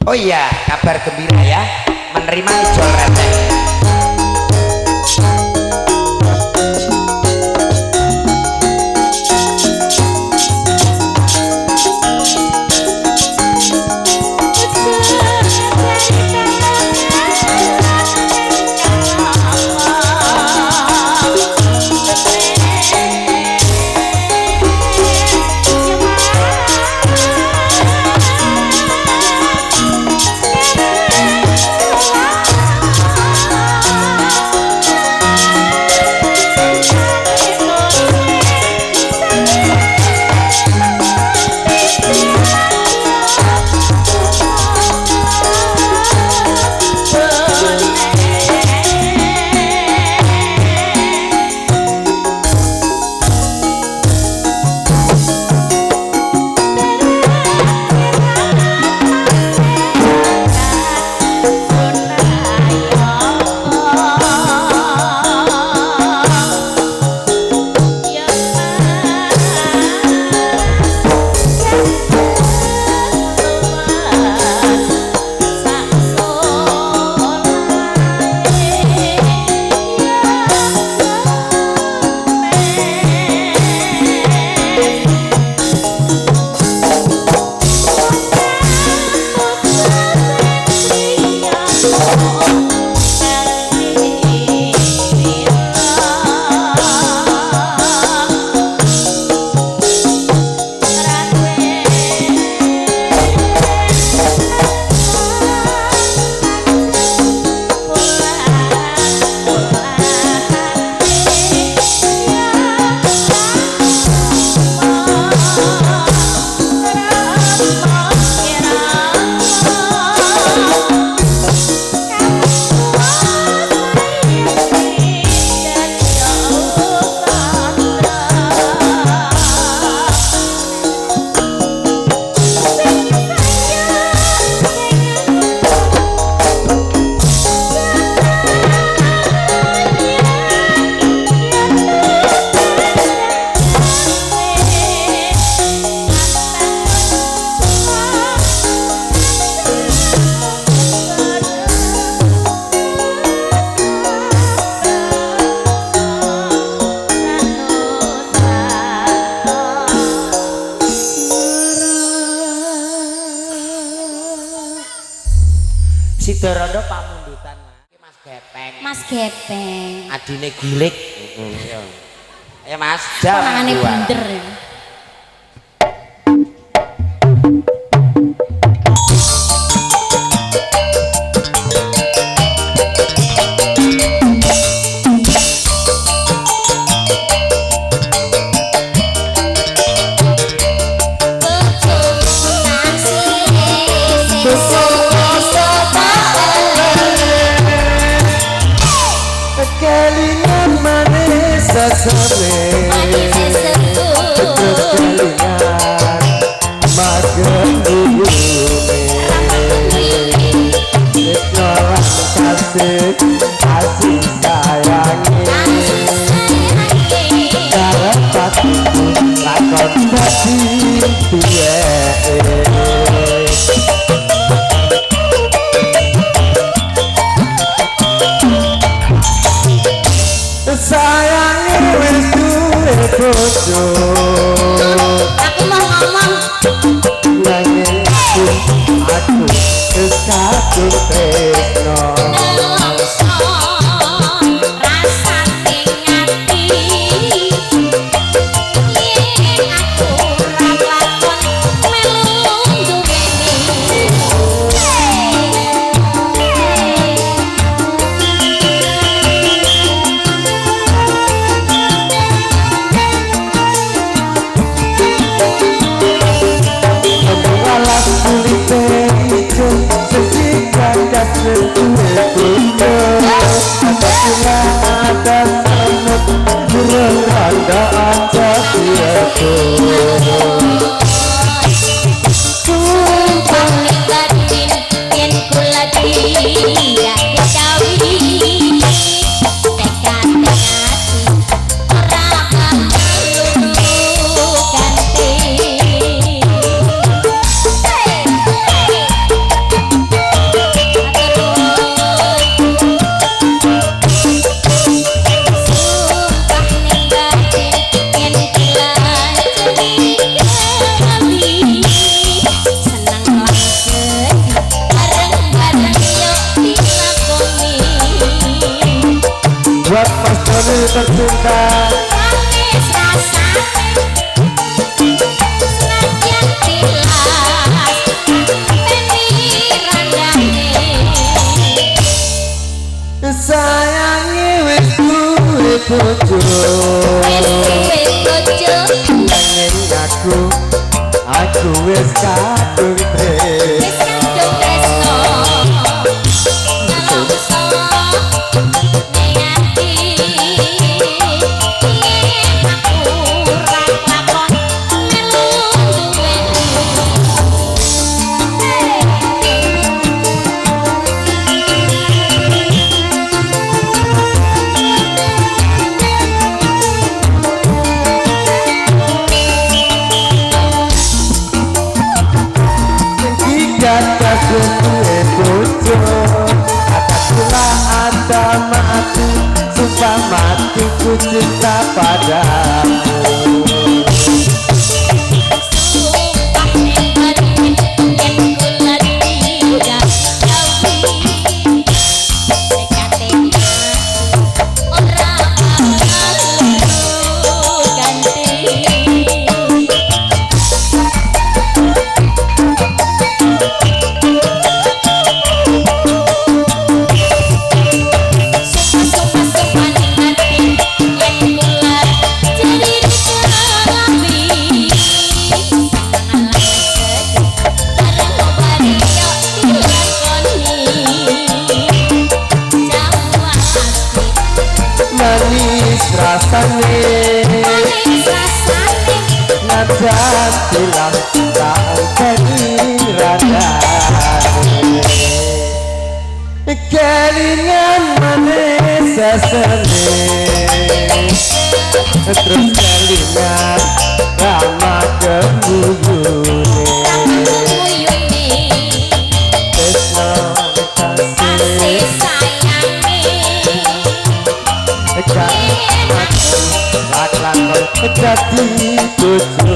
Oh iya, kabar gembira ya, menerima ijol reteng. Sidorondo pamundutan Mas Gepeng. Mas Gepeng. Adine Gilik. Ayo Mas, jam. Penangane bener. Kelingan manis sesame kelingan magengune sekolah kasih kasih sayangi dapat lakon dadi piye sayangi wis duwe bojo Aku mau ngomong nanging aku wis kadung tresno tercinta manis rasane senajan tilas penirandane sayangi wis duwe bojo wis duwe bojo nanging aku wis kadung wis kadung tresno nalongso ning ati yen aku ora lakon melu duweni Jika duwe bojo katakanlah ada mati sumpah mati ku cinta padamu sumpah ning ati yen kula tidak jauhi dekate aku ora bakal ganti manis rasane najan tilang tak penirandane kelingan manis sesene terus kelingan rama kembuyune tresno kasih kan aku lakon jadi bojo